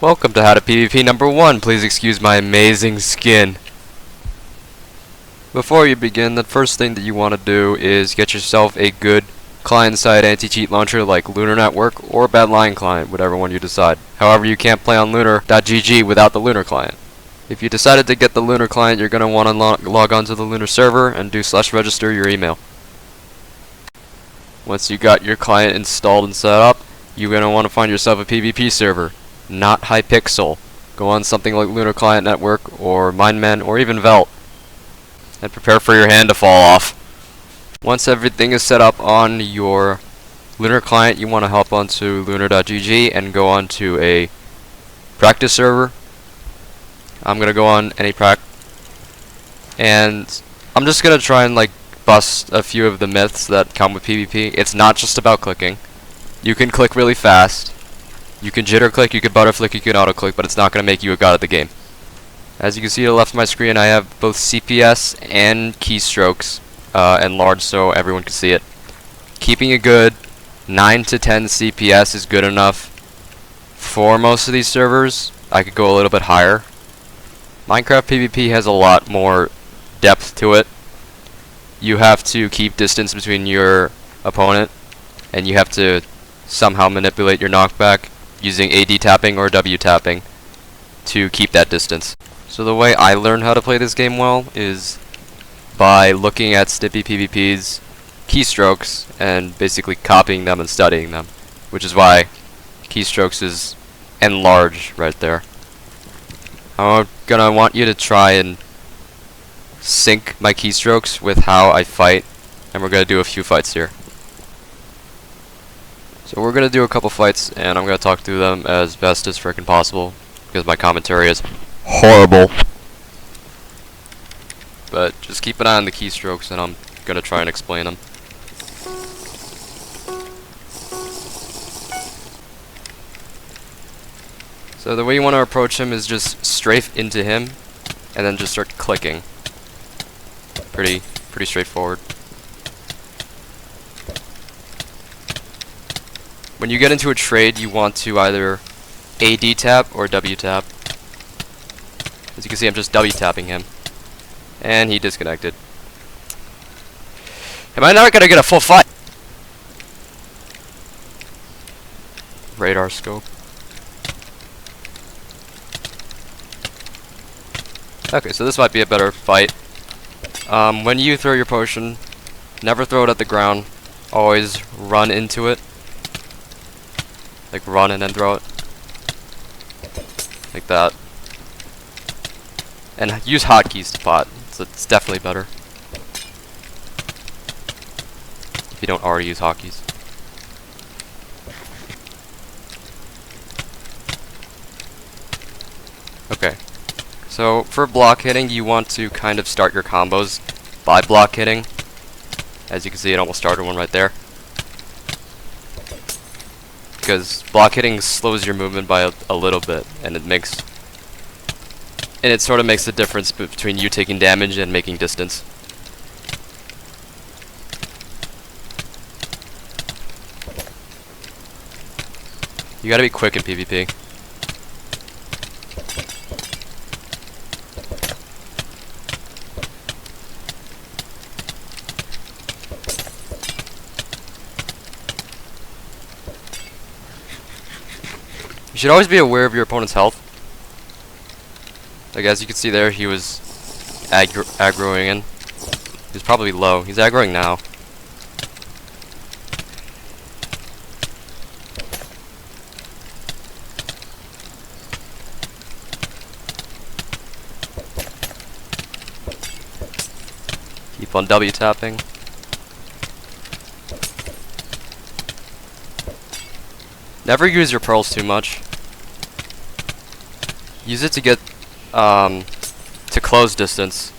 Welcome to a-dtapping number 1. Please excuse my amazing skin. Before you begin, the first thing that you want to do is get yourself a good client-side anti-cheat launcher like Lunar Network or Bad Lion Client, whatever one you decide. However, you can't play on Lunar.gg without the Lunar client. If you decided to get the Lunar client, you're going to want to log on to the Lunar server and do /register your email. Once you got your client installed and set up, you're going to want to find yourself a PvP server, not Hypixel. Go on something like Lunar Client Network or Mindman or even Velt, and prepare for your hand to fall off. Once everything is set up on your Lunar client, you want to hop onto lunar.gg and go on to a practice server. I'm gonna go on AnyPrac, and I'm just gonna try and bust a few of the myths that come with PvP. It's not just about clicking. You can click really fast, you can jitter click, you can butter flick, you can auto click, but it's not gonna make you a god at the game. As you can see to the left of my screen, I have both CPS and keystrokes enlarged so everyone can see it. Keeping a good 9 to 10 CPS is good enough for most of these servers. I could go a little bit higher. Minecraft PvP has a lot more depth to it. You have to keep distance between your opponent, and you have to somehow manipulate your knockback using a-dtapping or wtapping to keep that distance. So the way I learned how to play this game well is by looking at Snippy PvP's keystrokes and basically copying them and studying them, which is why keystrokes is enlarged right there. I'm gonna want you to try and sync my keystrokes with how I fight, and we're gonna do a few fights here. So we're gonna do a couple fights, and I'm gonna talk through them as best as frickin' possible, because my commentary is horrible. But just keep an eye on the keystrokes, and I'm gonna try and explain them. So the way you want to approach him is just strafe into him, and then just start clicking. Pretty straightforward. When you get into a trade, you want to either a-dtap or wtap. As you can see, I'm just wtapping him, and he disconnected. Am I not gonna get a full fight? Radar scope. Okay, so this might be a better fight. When you throw your potion, never throw it at the ground. Always run into it. Like run and then throw it. Like that. And use hotkeys to pot. So it's definitely better. If you don't already use hotkeys. Okay. So for block hitting, you want to kind of start your combos by block hitting. As you can see, it almost started one right there. Because block hitting slows your movement by a little bit, and it sort of makes the difference between you taking damage and making distance. You gotta be quick in PvP. You should always be aware of your opponent's health. Like as you can see there, he was aggroing in. He's probably low. He's aggroing now. Keep on wtapping. Never use your pearls too much. Use it to get to close distance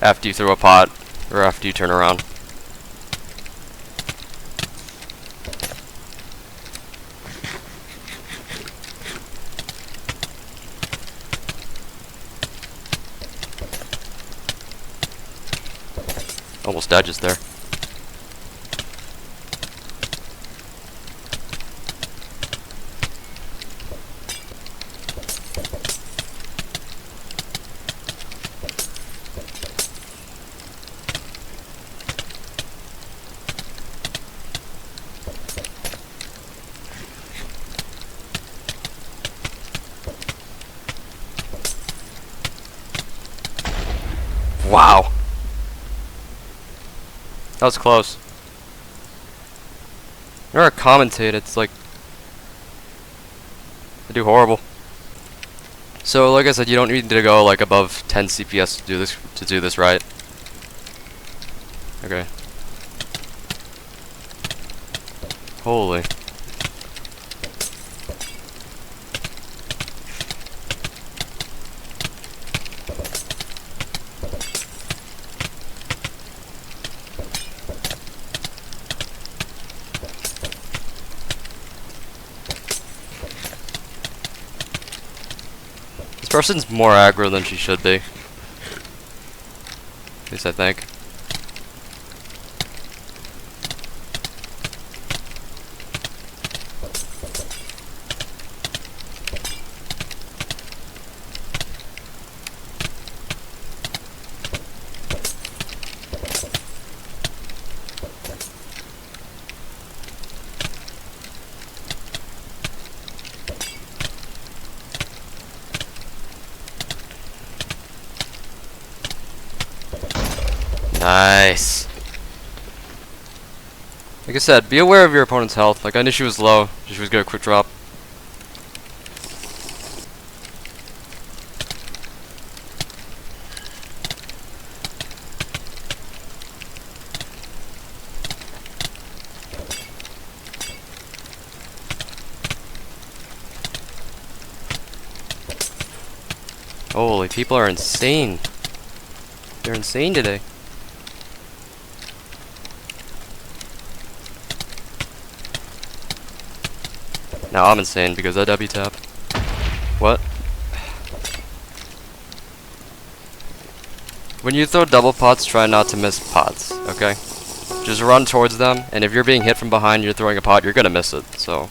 after you throw a pot or after you turn around. Almost died just there. Wow. That was close. Whenever I commentate, it's like I do horrible. So like I said, you don't need to go like above 10 CPS to do this right. Okay. Holy. This person's more aggro than she should be. At least I think. Nice. Like I said, be aware of your opponent's health. Like I knew she was low. She was gonna quick drop. Holy, people are insane. They're insane today. Now I'm insane because I W-tap. What? When you throw double pots, try not to miss pots, okay? Just run towards them, and if you're being hit from behind and you're throwing a pot, you're gonna miss it, so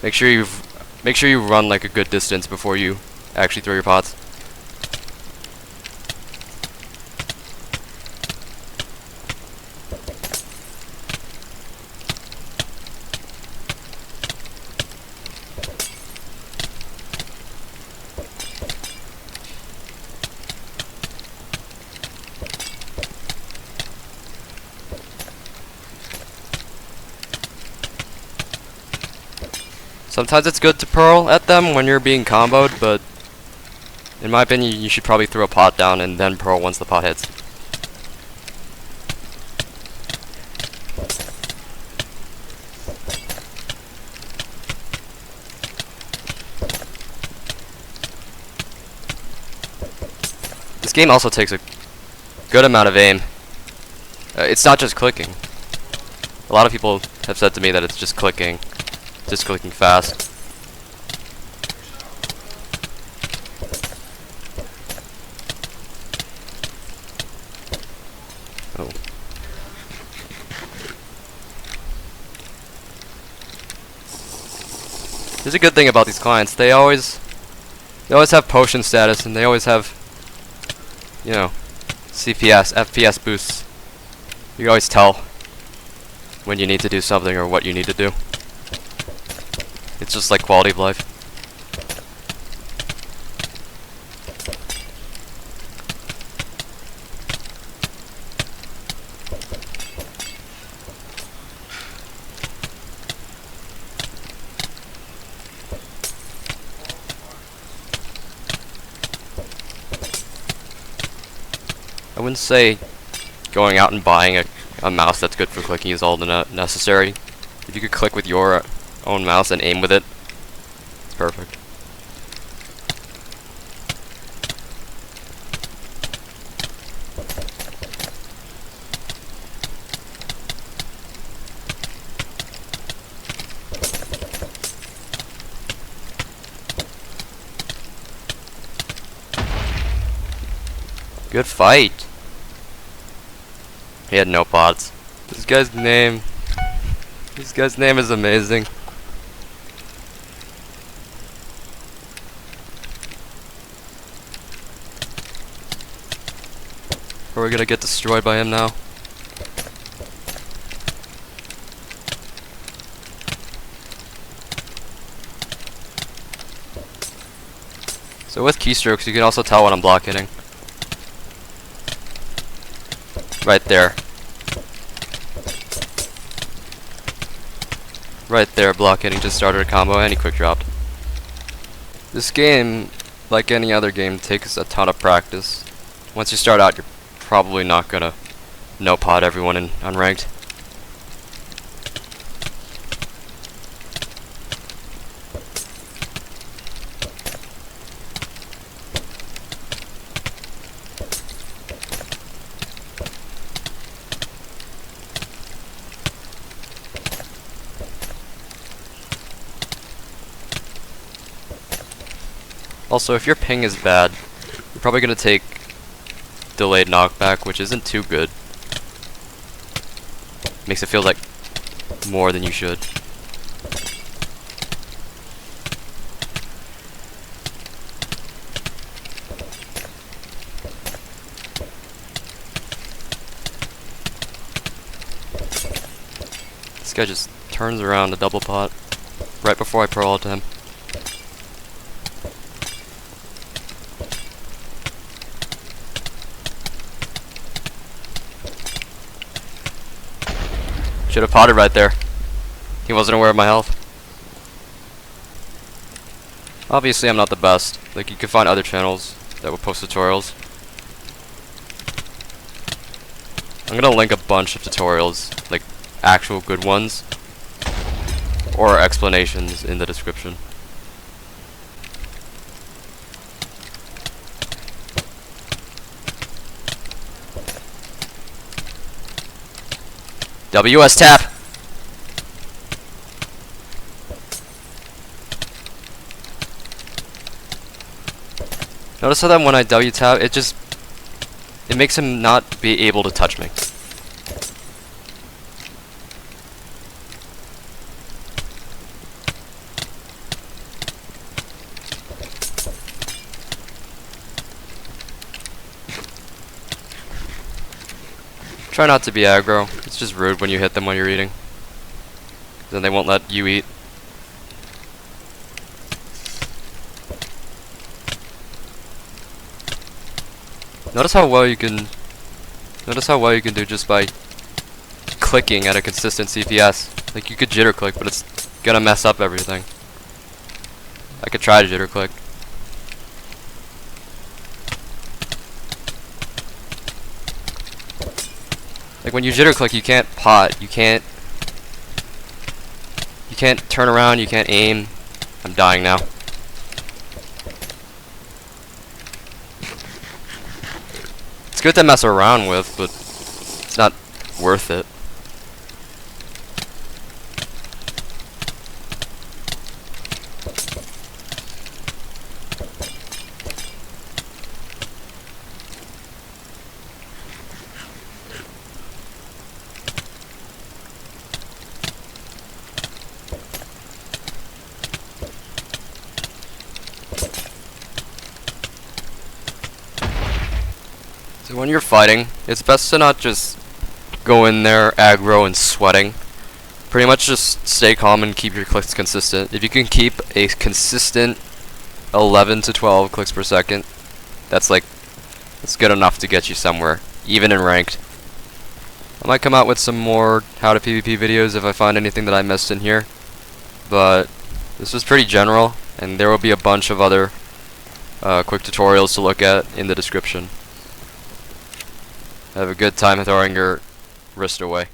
make sure you run like a good distance before you actually throw your pots. Sometimes it's good to pearl at them when you're being comboed, but in my opinion, you should probably throw a pot down and then pearl once the pot hits. This game also takes a good amount of aim. It's not just clicking. A lot of people have said to me that it's just clicking. Just clicking fast. Oh. There's a good thing about these clients. They always have potion status, and they always have, you know, CPS, FPS boosts. You can always tell when you need to do something or what you need to do. It's just like quality of life. I wouldn't say going out and buying a mouse that's good for clicking is all necessary. If you could click with your own mouse and aim with it, it's perfect. Good fight. He had no pots. This guy's name is amazing. Are we gonna get destroyed by him now? So with keystrokes, you can also tell when I'm block hitting. Right there. Right there, block hitting just started a combo and he quick dropped. This game, like any other game, takes a ton of practice. Once you start out, you're probably not gonna no-pot everyone in unranked. Also, if your ping is bad, you're probably going to take delayed knockback, which isn't too good. Makes it feel like more than you should. This guy just turns around to double pot right before I pro ult to him. Should have potted right there. He wasn't aware of my health. Obviously, I'm not the best. Like, you can find other channels that will post tutorials. I'm gonna link a bunch of tutorials, like actual good ones, or explanations in the description. WS tap. Notice how that when I W tap, it makes him not be able to touch me. Try not to be aggro. It's just rude when you hit them while you're eating. Then they won't let you eat. Notice how well you can do just by clicking at a consistent CPS. Like, you could jitter click, but it's gonna mess up everything. I could try to jitter click. Like, when you jitter click, you can't pot, you can't turn around, you can't aim. I'm dying now. It's good to mess around with, but it's not worth it. So when you're fighting, it's best to not just go in there aggro and sweating. Pretty much just stay calm and keep your clicks consistent. If you can keep a consistent 11 to 12 clicks per second, that's good enough to get you somewhere, even in ranked. I might come out with some more how to PvP videos if I find anything that I missed in here, but this was pretty general, and there will be a bunch of other quick tutorials to look at in the description. Have a good time throwing your wrist away.